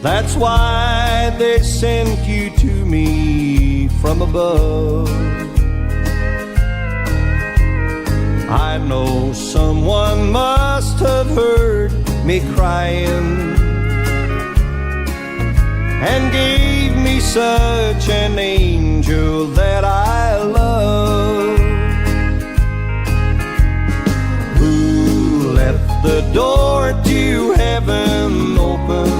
That's why they sent you to me from above. I know someone must have heard me crying and gave me such an angel that I love, who left the door to heaven open,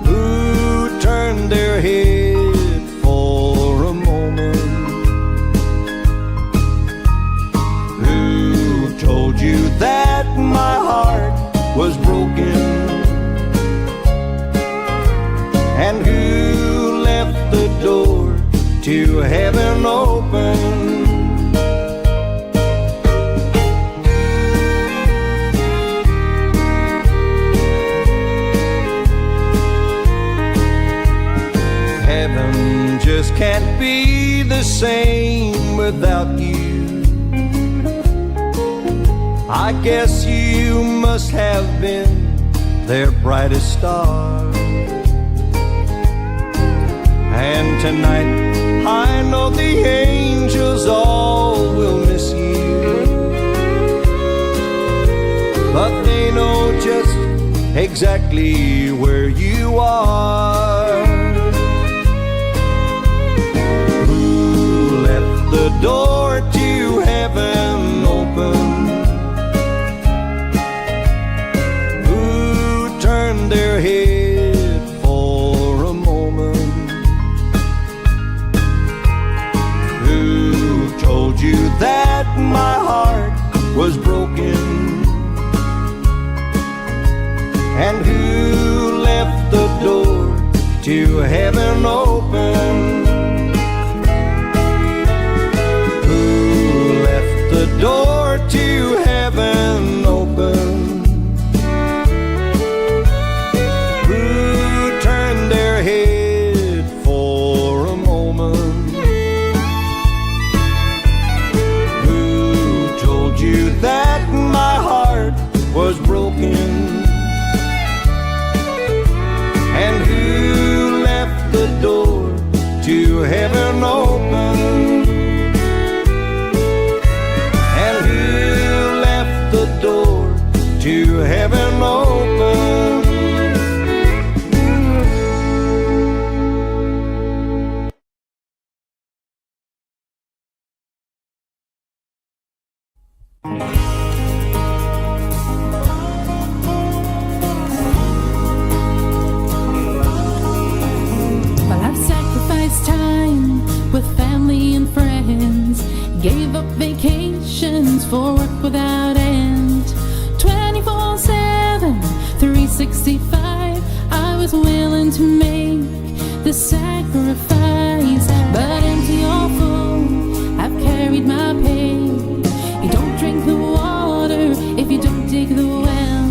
who turned their head for a moment, who told you that my heart was broken, and who left the door to heaven open. Heaven just can't be the same without you. I guess you must have been their brightest star. And tonight I know the angels all will miss you, but they know just exactly where you are. Who left the door to heaven open, who turned their head for a moment, told you that my heart was broken, and who left the door to heaven open, who left the door to heaven open, who turned their head for a moment, that my heart was broken, and who left the door to heaven open, and who left the door to heaven open. Gave up vacations for work without end. 24/7, 365, I was willing to make the sacrifice. But empty or full, I've carried my pain. You don't drink the water if you don't dig the well.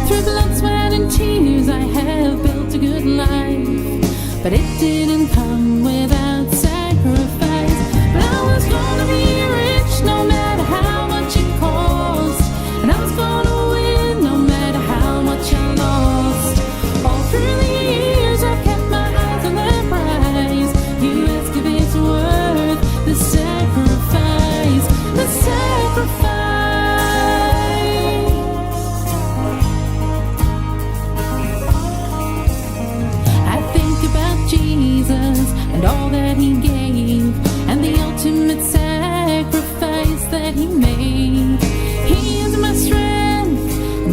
Through blood, sweat and tears I have built a good life, but it didn't come without sacrifice. But I was gonna be rich no matter how much it cost, and I was gonna win no matter how much I lost. All through the years I kept my eyes on that prize. You ask if it's worth the sacrifice, the sacrifice. I think about Jesus and all that he gave, and the ultimate sacrifice that he made. He is my strength,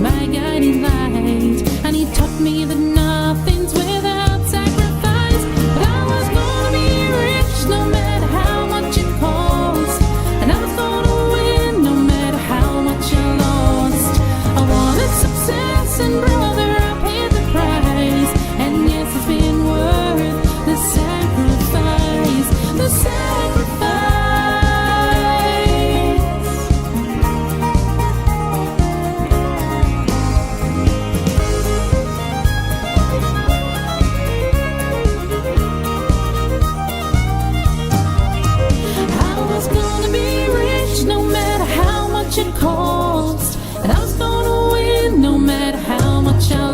my guiding light, and he taught me that nothing's without sacrifice. But I was gonna be rich no matter how much it cost, and I was gonna win no matter how much I lost. I wanted success, and brother, I paid the price, and yes, it's been worth the sacrifice, the sacrifice. It cost, and I was gonna win no matter how much I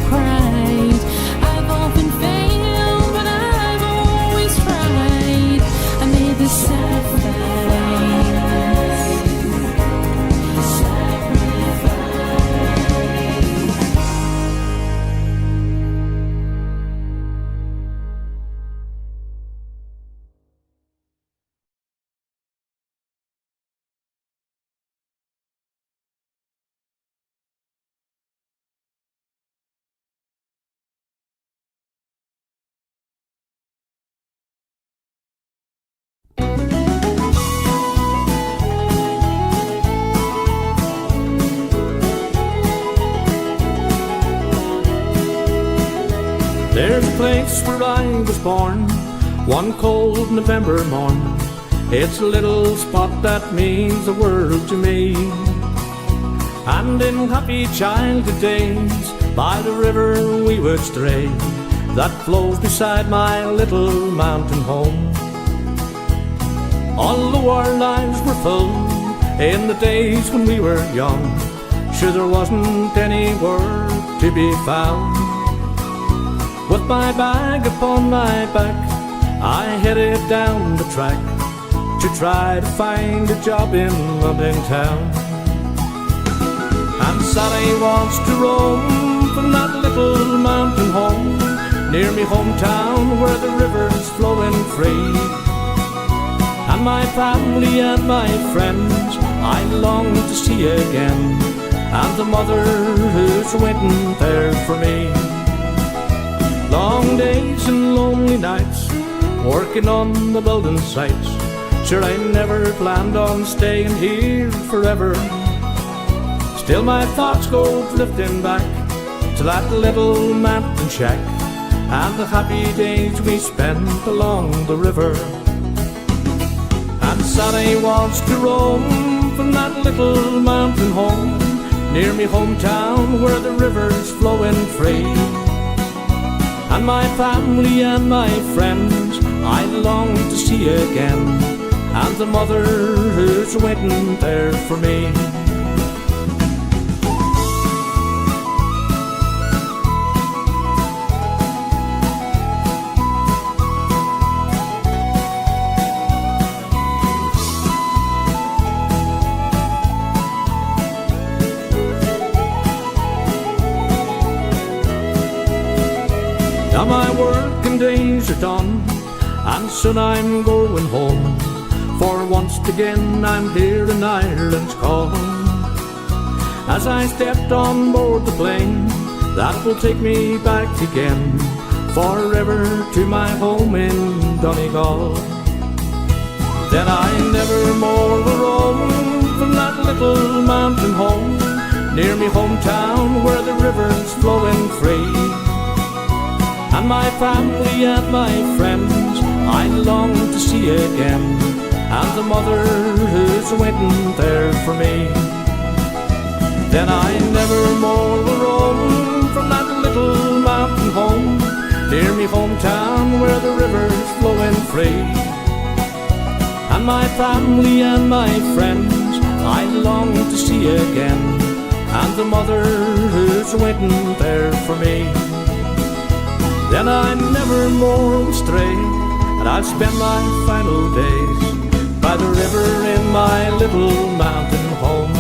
cried. I've often failed, but I've always tried. I made the sacrifice. There's a place where I was born, one cold November morn. It's a little spot that means the world to me. And in happy childhood days, by the river we would stray, that flows beside my little mountain home. Although our lives were full in the days when we were young, sure there wasn't any work to be found. With my bag upon my back, I headed down the track to try to find a job in London town. And Sally wants to roam from that little mountain home, near me hometown where the river's flowing free. And my family and my friends I long to see again, and the mother who's waiting there for me. Long days and lonely nights, working on the building sites. Sure, I never planned on staying here forever. Still my thoughts go drifting back to that little mountain shack and the happy days we spent along the river. And Sally wants to roam from that little mountain home, near me hometown where the river's flowing free. And my family and my friends I long to see again, and the mother who's waiting there for me. Now my working days are done, and soon I'm going home, for once again I'm here in Ireland's call. As I stepped on board the plane that will take me back again forever to my home in Donegal, then I never more will roam from that little mountain home, near me hometown where the river's flowing free. And my family and my friends I long to see again, and the mother who's waiting there for me. Then I never more will roam from that little mountain home, near me hometown where the river's flowing free. And my family and my friends I long to see again, and the mother who's waiting there for me. Then I never more will stray, and I'll spend my final days by the river in my little mountain home.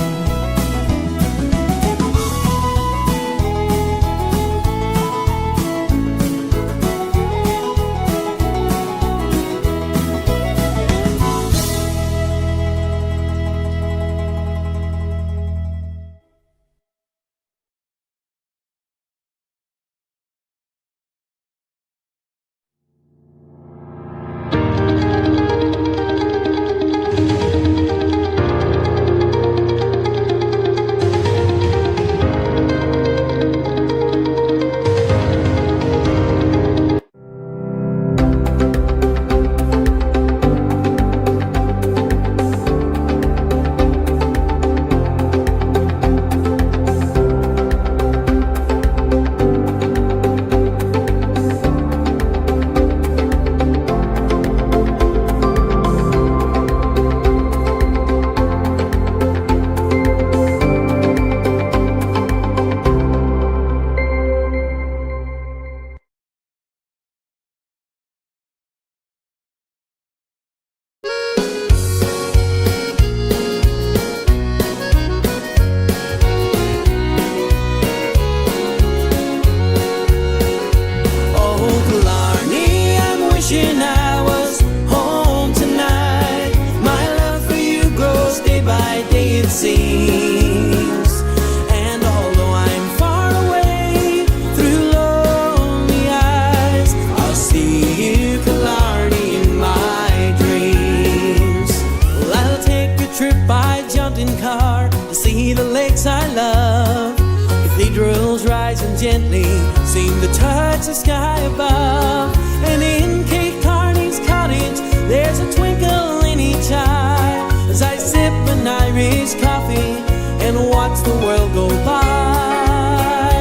seems. And although I'm far away through lonely eyes, I'll see you, Killarney, in my dreams. Well, I'll take a trip by jaunting car to see the lakes I love. Cathedrals rising gently seem to touch the sky above. And in Kate Carney's cottage there's a twinkle in each eye as I sip an Irish coffee and watch the world go by.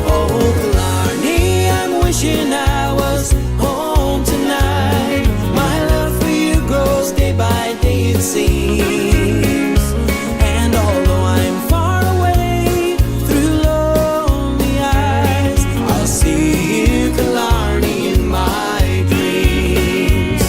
Oh, Killarney, I'm wishing I was home tonight. My love for you grows day by day, it seems. And although I'm far away through lonely eyes, I'll see you, Killarney, in my dreams.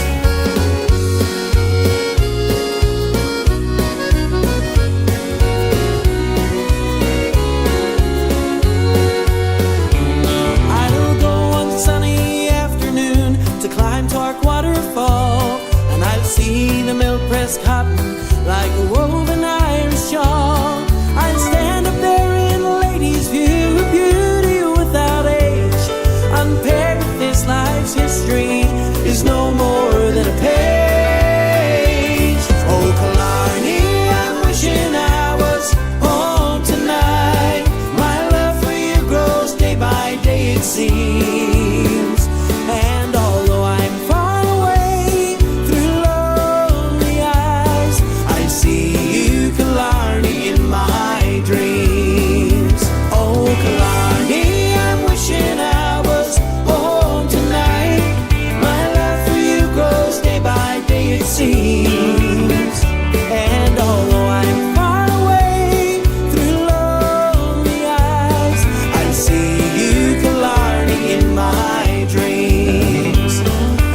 I'll go one sunny afternoon to climb Torque Waterfall, and I'll see the mill press cotton like a woven Irish shawl. I'll stand up there in ladies' view, a beauty without age, unpaired with this life's history, is no more than a page. Oh, Killarney, I'm wishing I was home tonight. My love for you grows day by day, it seems. And although I'm far away through lonely eyes, I see you, Killarney, in my dreams. Oh, Killarney, I'm wishing I was home tonight. My love for you grows day by day, it seems. And although I'm far away through lonely eyes, I see you, Killarney, in my dreams.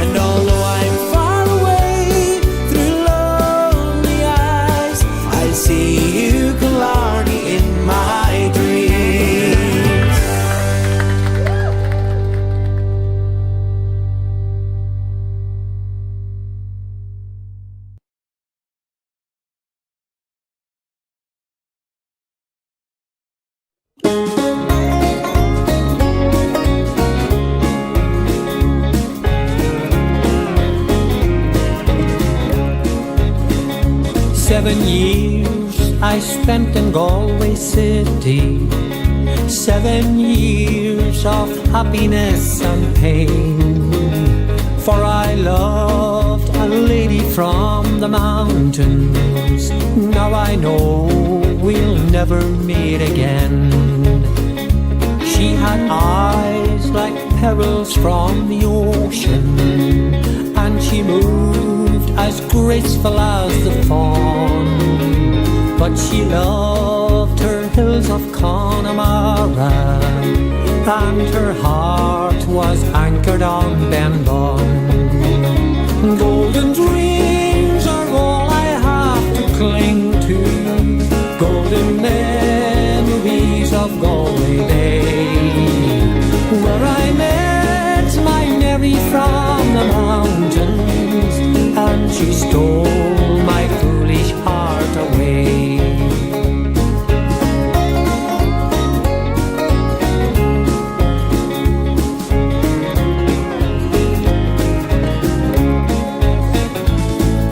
And although I'm far away through lonely eyes, I see you, Killarney, in my dreams. Seven years I spent in Galway City, 7 years of happiness and pain. For I loved a lady from the mountains. Now I know we'll never meet again. She had eyes like pebbles from the ocean, and she moved as graceful as the fawn. But she loved her hills of Connemara, and her heart was anchored on Benbon. Golden dreams are all I have to cling to, golden memories of Galway Bay, where I met my Mary from the mountains, and she stole my foolish heart away.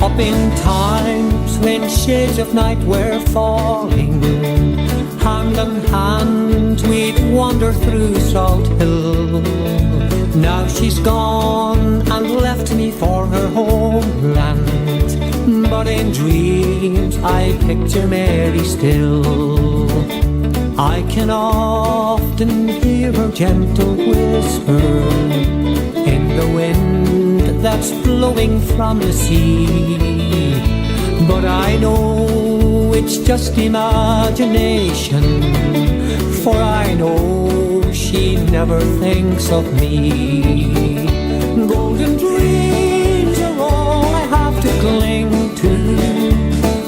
Up in times when shades of night were falling, hand in hand we'd wander through Salt Hill. Now she's gone and left me for her homeland, but in dreams I picture Mary still. I can often hear her gentle whisper in the wind that's blowing from the sea, but I know it's just imagination, for I know she never thinks of me. Golden dreams are all I have to cling to,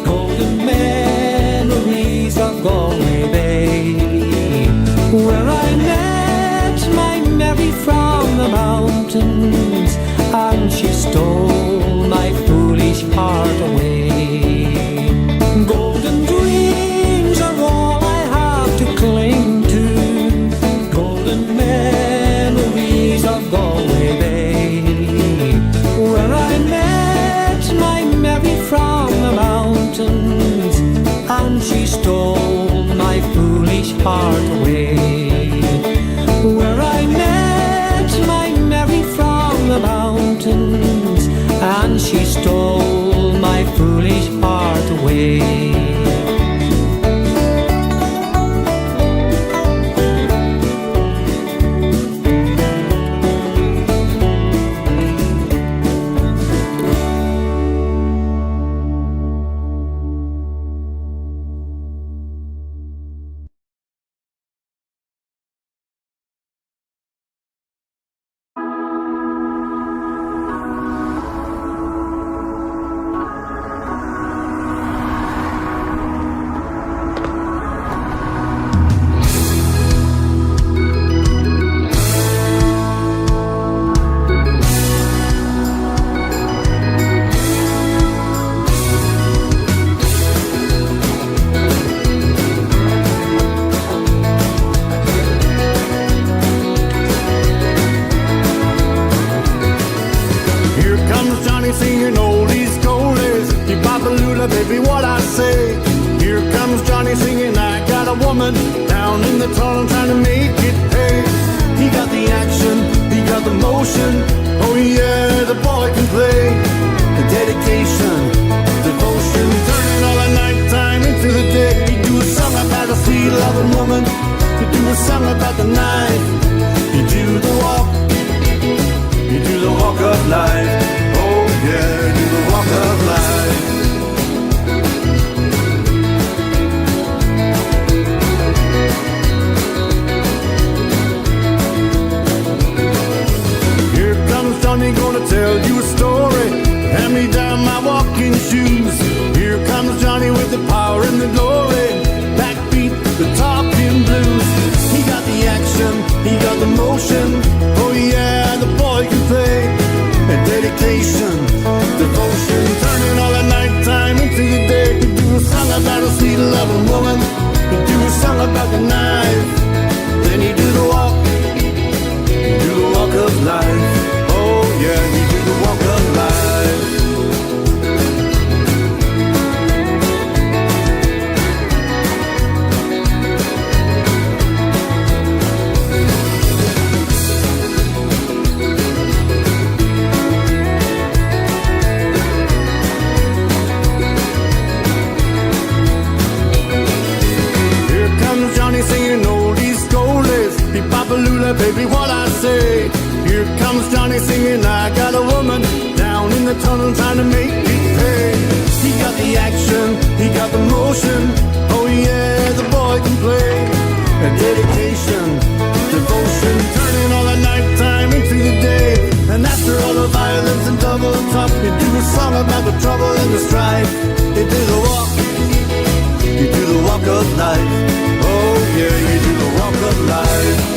golden memories of Galway Bay, where I met my Mary from the mountains, and she stole my foolish heart away. Golden dreams mountains, and she stole my foolish heart away. Singing oldies, goldies, Bebop-a-lula, baby, what I say. Here comes Johnny singing, I got a woman down in the tunnel trying to make it pay. He got the action, he got the motion, oh yeah, the boy can play. The dedication, devotion, turning all the nighttime into the day. He do a song about a sweet loving woman, he do a song about the night. He do the walk, he do the walk of life. Yeah, do the walk of life. Here comes Johnny, gonna tell you a story. Hand me down my walking shoes. Here comes Johnny with the power and the glory. Backbeat, the talking blues. He got the action, he got the motion. Oh yeah, the boy can play. And dedication, devotion, turning all the nighttime into the day. You do a song about a sweet loving woman, you do a song about the knife. Then you do the walk, you do the walk of life. Oh yeah, you do the walk of life. Singing oldies, goldies, Bebop-a-lula, baby, what I say. Here comes Johnny singing, I got a woman down in the tunnel trying to make it pay. He got the action, he got the motion, oh yeah, the boy can play. A dedication, devotion, turning all the nighttime into the day. And after all the violence and double talk, you do a song about the trouble and the strife. You do the walk, you do the walk of life. Oh yeah, you do the walk of life.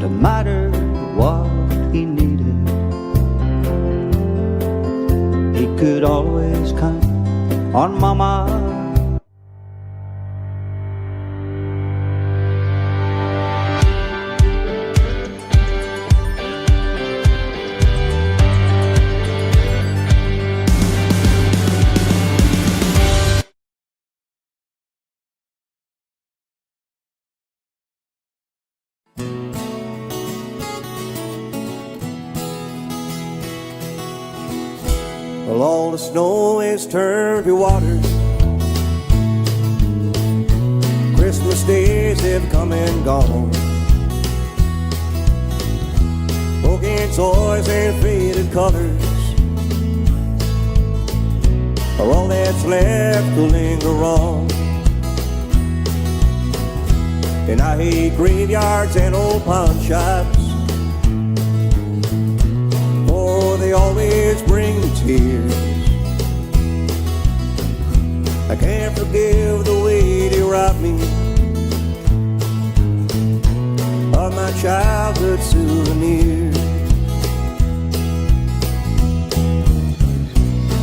No matter what he needed, he could always count on Mama the snow is turned to water. Christmas days have come and gone. Broken toys and faded colors are all that's left to linger on. And I hate graveyards and old pawn shops, for they always bring me tears. I can't forgive the way they robbed me of my childhood souvenirs.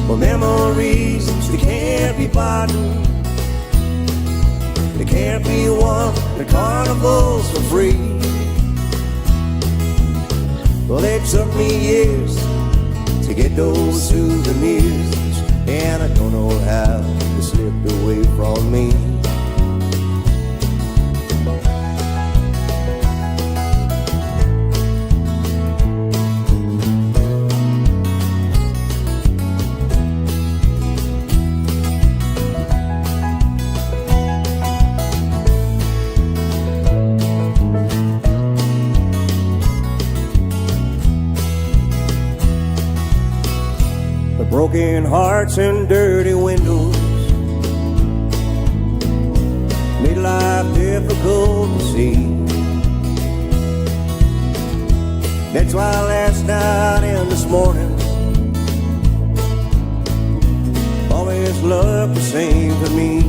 Well, memories, they can't be bought, they can't be won at carnivals for free. Well, it took me years to get those souvenirs, and I don't know how they slipped away from me. Broken hearts and dirty windows made life difficult to see. That's why last night and this morning always look the same to me.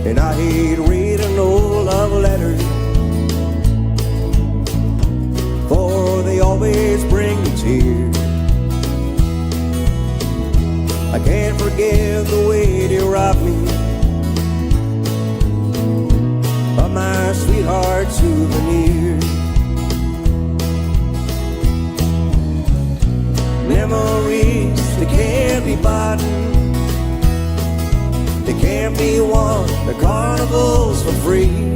And I hate reading old love letters, for they always bring me tears. I can't forgive the way they robbed me of my sweetheart souvenirs. Memories, they can't be bought, they can't be won at carnivals for free.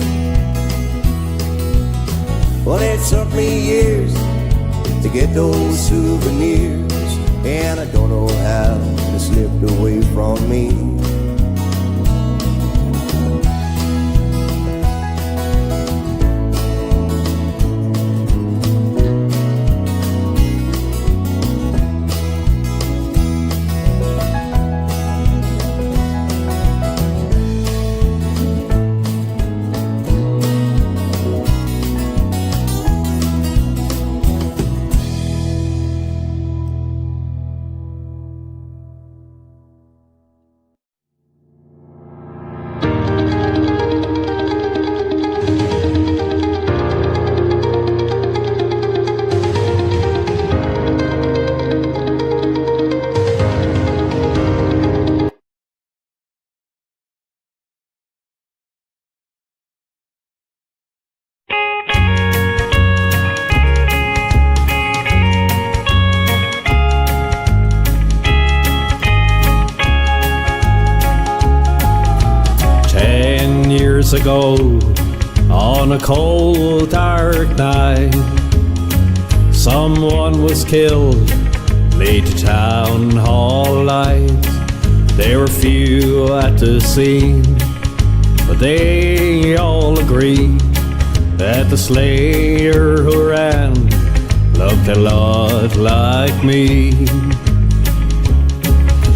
Well, it took me years to get those souvenirs, and I don't know how they slipped away from me. Ago, on a cold dark night, someone was killed late to town hall lights. There were few at the scene, but they all agreed that the slayer who ran looked a lot like me.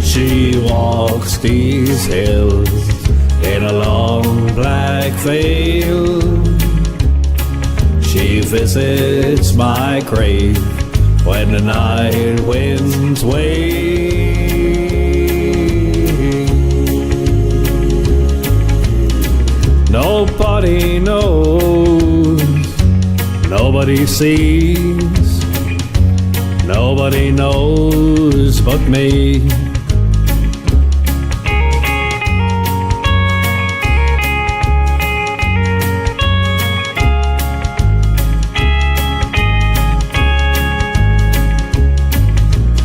She walks these hills in a long black veil. She visits my grave when the night winds wave. Nobody knows, nobody sees, nobody knows but me.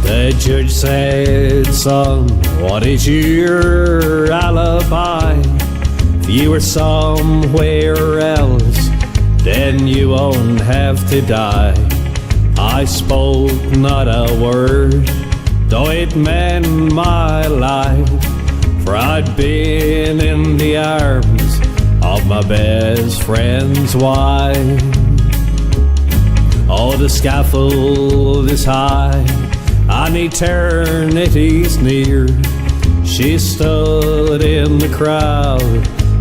The judge said, son, what is your alibi? If you were somewhere else, then you won't have to die. I spoke not a word, though it meant my life, for I'd been in the arms of my best friend's wife. Oh, the scaffold is high and eternity's near. She stood in the crowd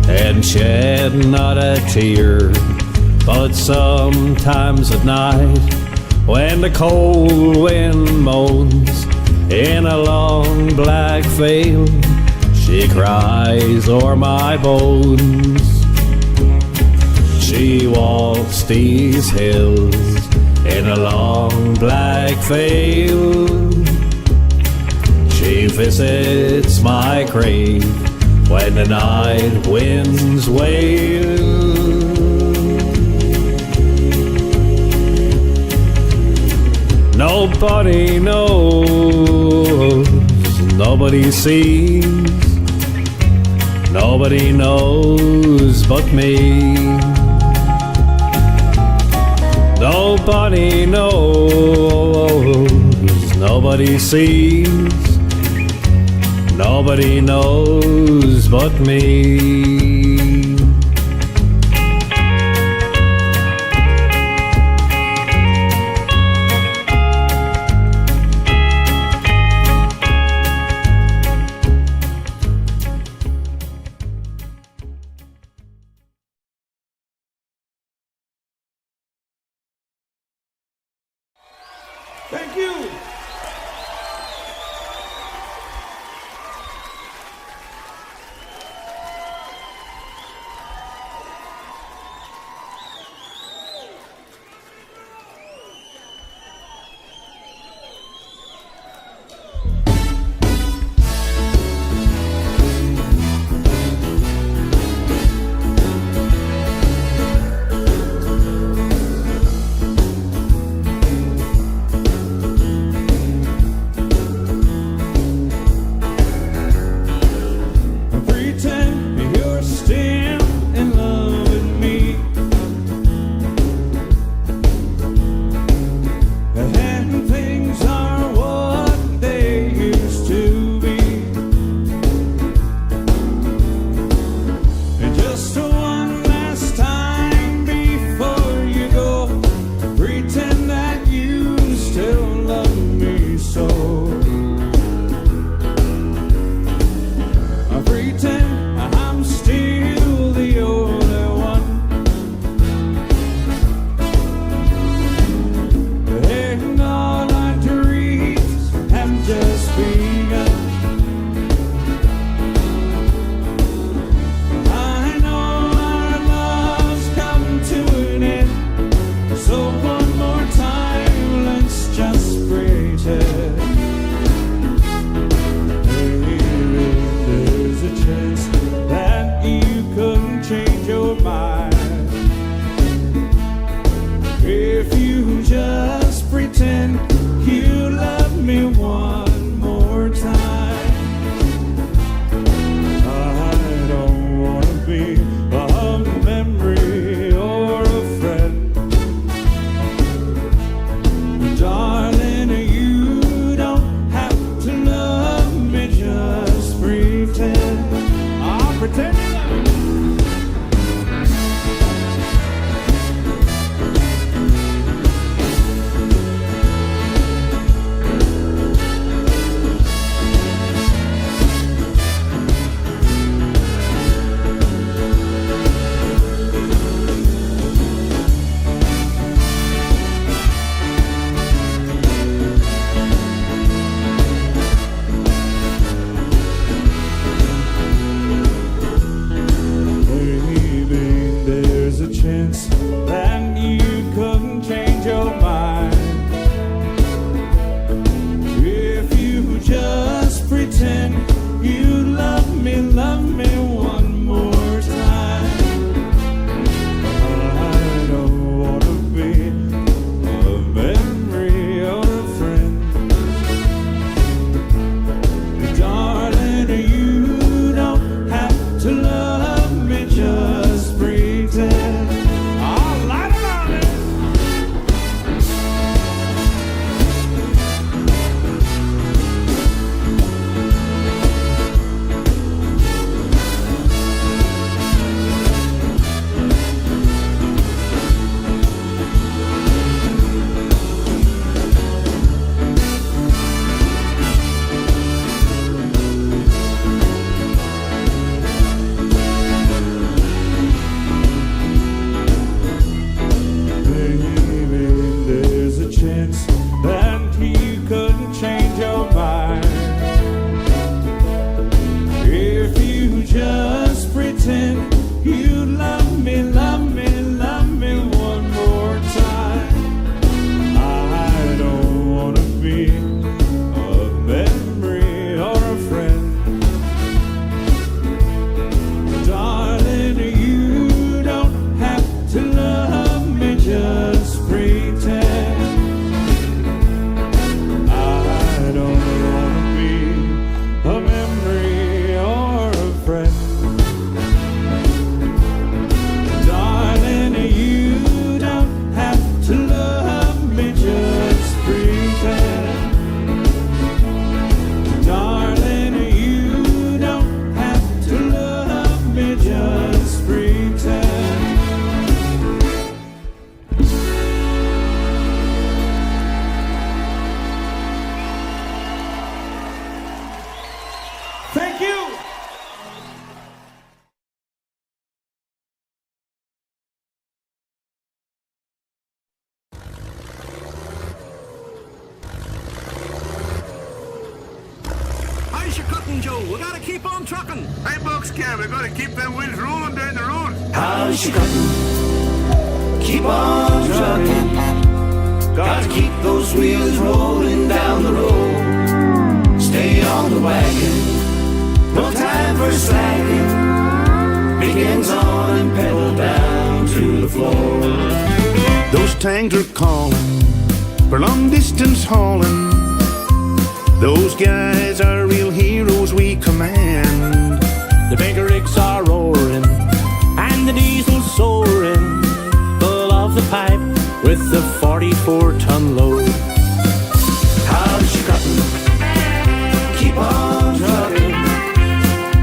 and shed not a tear. But sometimes at night, when the cold wind moans in a long black veil, she cries o'er my bones. She walks these hills in a long black veil. She visits my grave when the night winds wail. Nobody knows, nobody sees, nobody knows but me. Nobody knows, nobody sees, nobody knows but me. Thank you. Thank you. How's your cutting, Joe? We gotta keep on trucking. Hey, Buckskin, we gotta keep them wheels rolling down the road. How's she cutting? Keep on trucking. Got to keep those wheels rolling down the road. Stay on the wagon. No time for slacking. Big hands on and pedal down to the floor. Those tanks are calling for long distance hauling. Those guys are real heroes we command. The big rigs are roaring and the diesel soaring, full of the pipe with the 44-ton load. How's she cutting? Keep on trucking.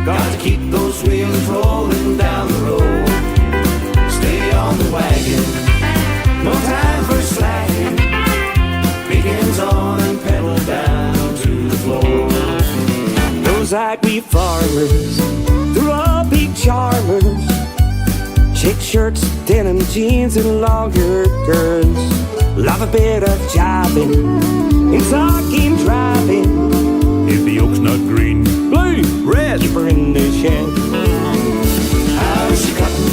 Got to keep those wheels rolling down the road. Stay on the wagon. No time for slacking. Big hands on and pedal down to the floor. Those ugly farmers, they're all big charmers. Check shirts, denim jeans, and longer skirts. Love a bit of jobbing and talking driving. If the yoke's not green, Blue, red, keep her in the shed. How's she cutting?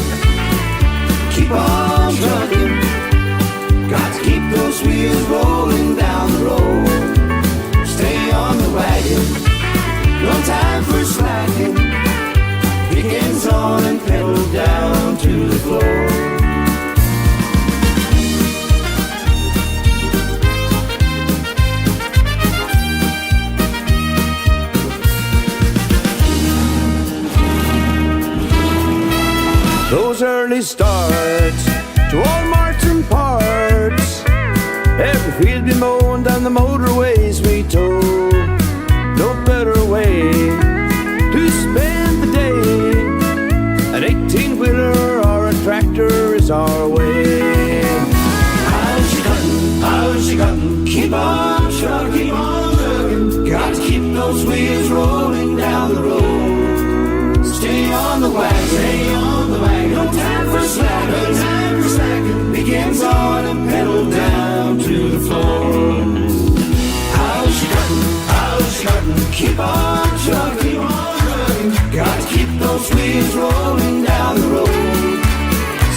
Keep on trucking. Got to keep those wheels rolling down the road. Stay on the wagon. No time for slacking. Big hands on and pedal down to the floor. those early starts to all marts and parts. Every field we mowed and the motorways we towed. No better way to spend the day. An 18-wheeler or a tractor is our way. How's she cutting? How's she cutting? Keep on trucking. Keep on trucking. Got to keep those wheels rolling down the road. Stay on the wagon. Stay on the wagon. No time for slacking. No time for slacking. Begins on and pedal down to the floor. How's she cutting? How's she cutting? Keep on trucking. Keep on trucking. Got to keep those wheels rolling down the road.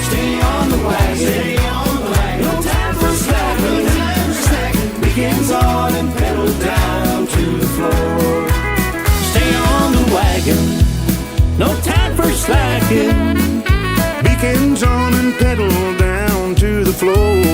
Stay on the wagon. Stay on the wagon. No time for slacking. No time for slacking. Begins on and pedal down to the floor. Stay on the wagon. No time for slacking. Begins on and pedal down to the floor.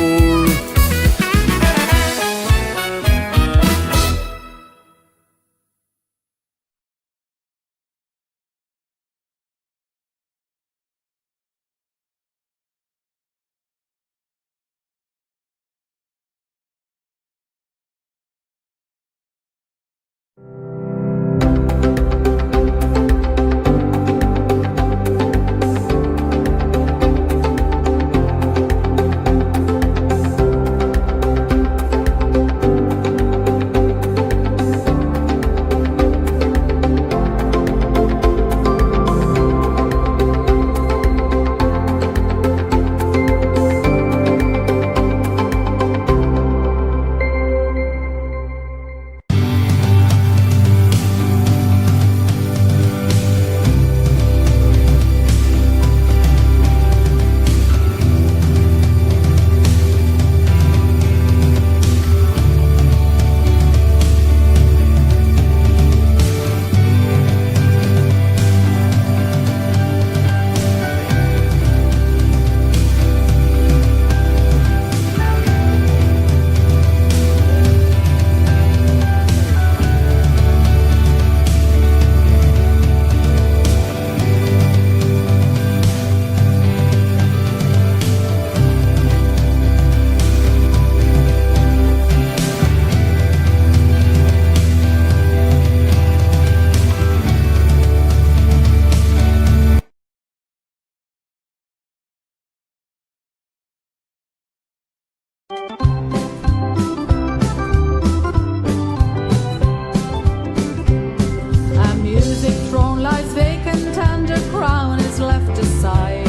throne lies vacant and a crown is left aside.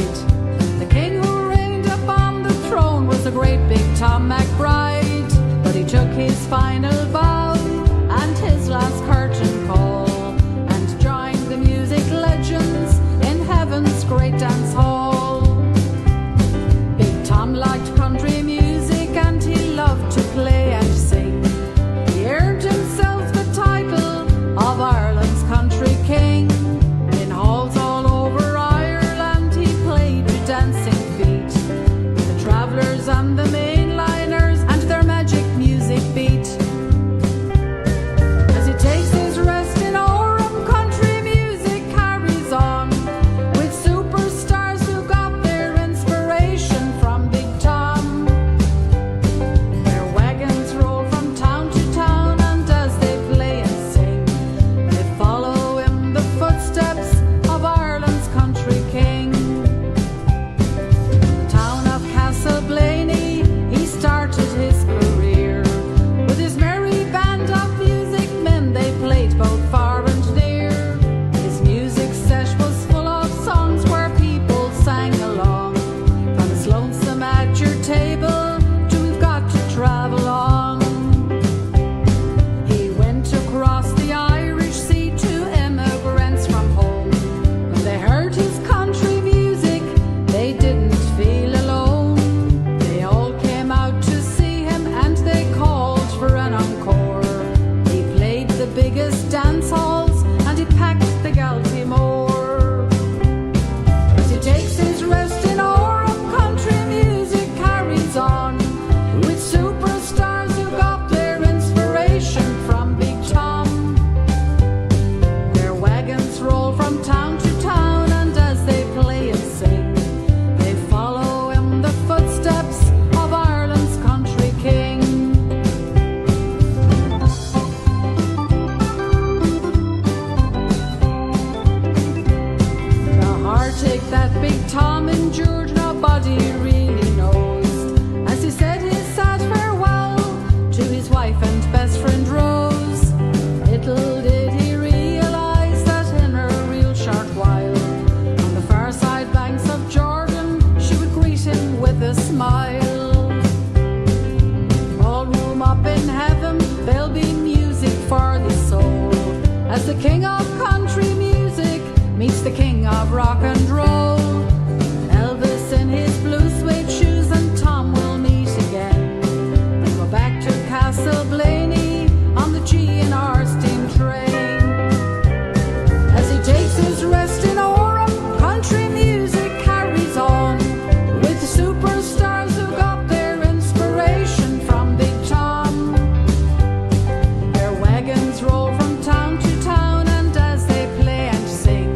The king who reigned upon the throne was the great big Tom McBride, but he took his final bow and his last curtain call and joined the music legends in heaven's great dance hall. Big Tom liked country music and he loved to play and sing. He earned himself the title of Ireland's country king. In halls all over Ireland he played to dancing feet, the travellers and the mainliners and their magic music beat. As he takes his rest in Orem, country music carries on with superstars who got their inspiration from Big Tom. Their wagons roll from town to town, and as they play and sing, they follow in the footsteps of Ireland's country king. The town of Castleblaney, he started his career. With his merry band of music men, they played both far and near. His music set was full of songs where people sang along. From his lonesome at your table to we've got to travel on. He went across the Irish Sea to immigrants from home. When they heard his country music, they didn't feel alone. They all came out to see him and they called for an encore. He played the biggest dance halls and he packed the Galtymore. As he takes his rest in Orem, country music carries on with superstars who got their inspiration from Big Tom. Their wagons roll from town to town, and as they play and sing, they follow in the footsteps of Ireland's country king. The heartache that Big Tom endured, nobody really knows. As he said his sad farewell to his wife and best friend Rose, little did he realize that in her real short while, on the far side banks of Jordan, she would greet him with a smile. Ballroom up in heaven, there'll be music for the soul, as the king of country music meets the king of rock and roll. Elvis in his blue suede shoes and Tom will meet again. They go back to Castleblaney on the G&R steam train. As he takes his rest in Orem, country music carries on with the superstars who got their inspiration from Big Tom. Their wagons roll from town to town, and as they play and sing,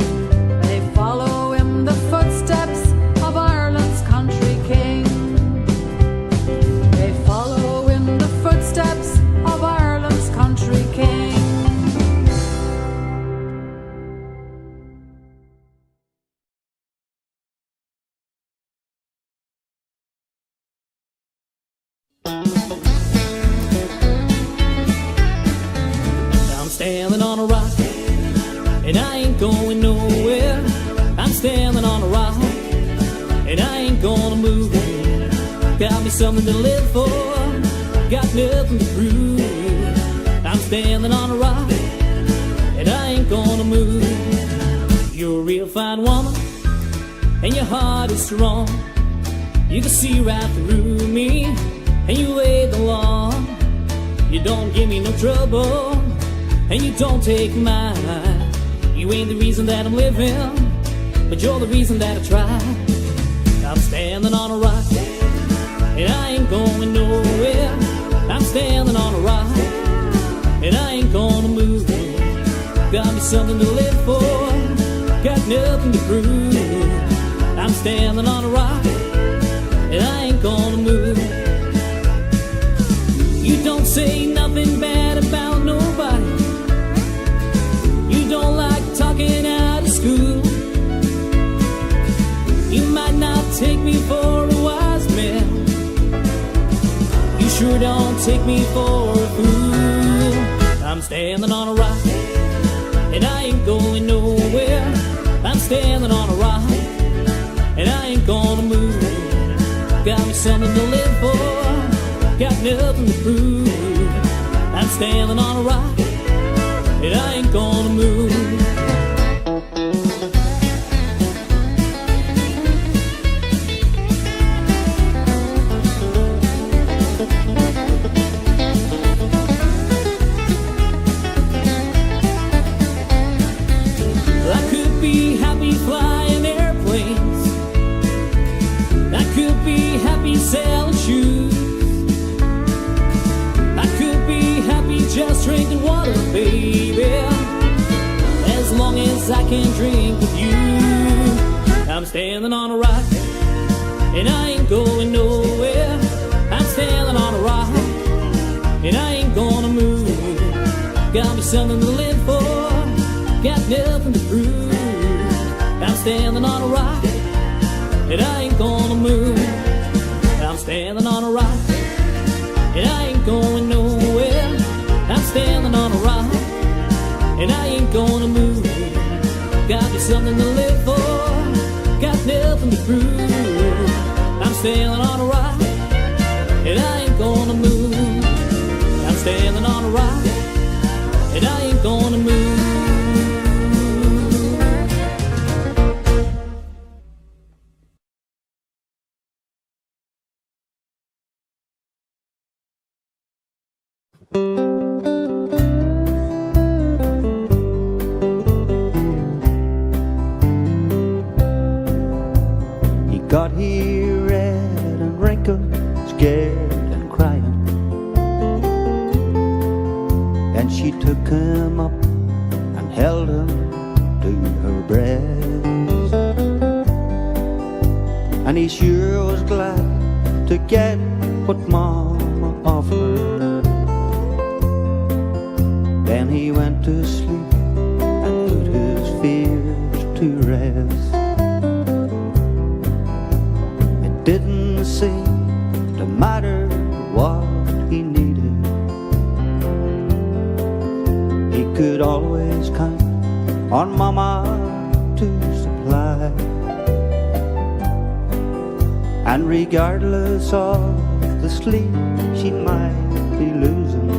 they follow in the footsteps of Ireland's country king. They follow in the footsteps of Ireland's country king. I'm standing on a rock, and I ain't going nowhere. I'm standing on a rock, and I ain't gonna move. Got me something to live for, got nothing to prove. I'm standing on a rock, and I ain't gonna move. You're a real fine woman, and your heart is strong. You can see right through me, and you lay the law. You don't give me no trouble, and you don't take mine. You ain't the reason that I'm living, but you're the reason that I try. I'm standing on a rock, and I ain't going nowhere. I'm standing on a rock, and I ain't gonna move. Got me something to live for, got nothing to prove. I'm standing on a rock, and I ain't gonna move. You don't say nothing bad about nobody. You don't like talking out of school. You might not take me for a wise man. You sure don't take me for a fool. I'm standing on a rock, and I ain't going nowhere. standing on a rock, and I ain't gonna move. Got me something to live for, got nothing to prove. I'm standing on a rock, and I ain't gonna move. I could be happy flying airplanes, I could be happy selling shoes, I could be happy just drinking water, baby, as long as I can drink with you. I'm standing on a rock, and I ain't going nowhere. I'm standing on a rock, and I ain't gonna move. Got me something to live for, got nothing to prove. I'm standing on a rock, and I ain't gonna move. I'm standing on a rock, and I ain't going nowhere. I'm standing on a rock, and I ain't gonna move. Got me something to live for, got nothing to prove. I'm standing on a rock, and I ain't gonna move. I'm standing on a rock, and I ain't gonna move. He got here red and wrinkled, scared and crying, and she took him up and held him to her breast, and he sure was glad to get what Mama offered. Then he went to sleep and put his fears to rest. It didn't seem to matter what he needed. He could always count on Mama to supply, and regardless of the sleep she might be losing,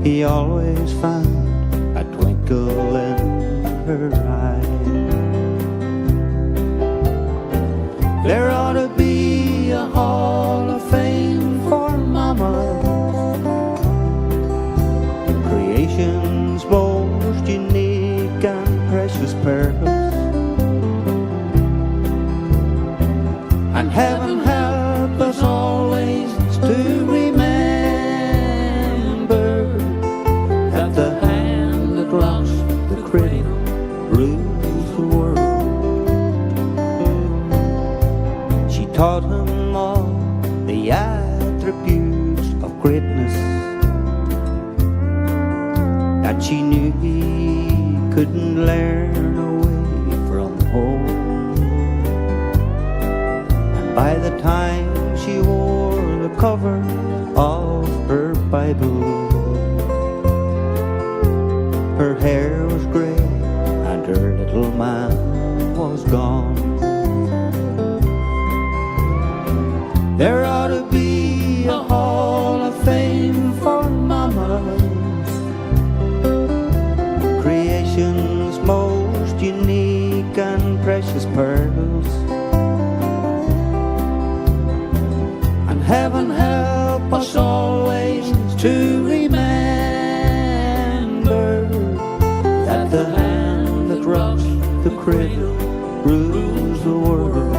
he always found a twinkle in her eye. There ought to be a hall of fame for Mama, creation's most unique and precious pearls, and heaven help us always to remember that the hand that rocks the cradle rules the world. She taught him all the attributes of greatness that she knew he couldn't learn away from home. And by the time she wore the cover of her Bible, her hair was gray and her little man was gone. There ought to be a hall of fame for mamas, creation's most unique and precious pearls, and heaven help us always to remember that the hand that rocks the cradle rules the world.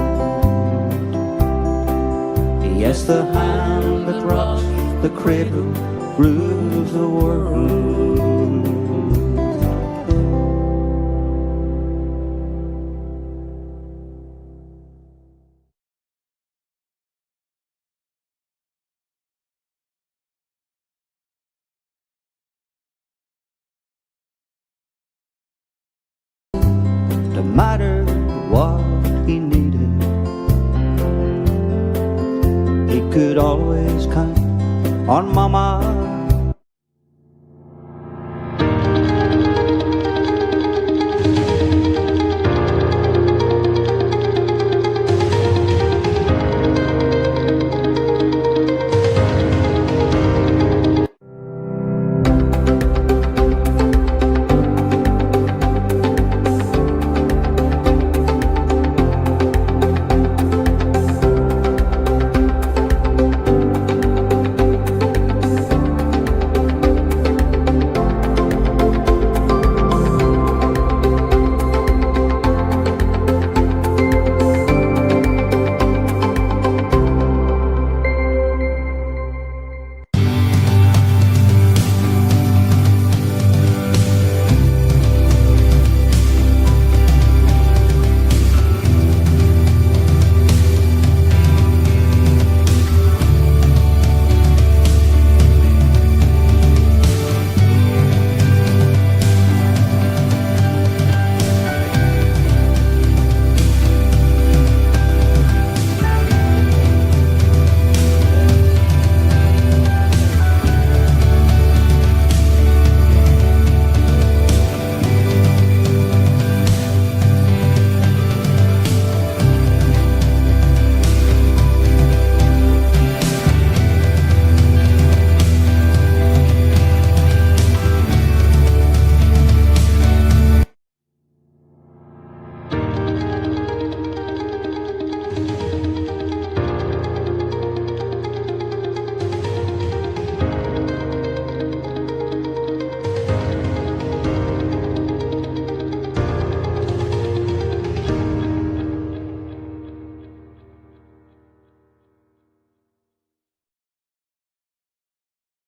Yes, the hand that rocks the cradle rules the world. No matter what he needed, he could always count on Mama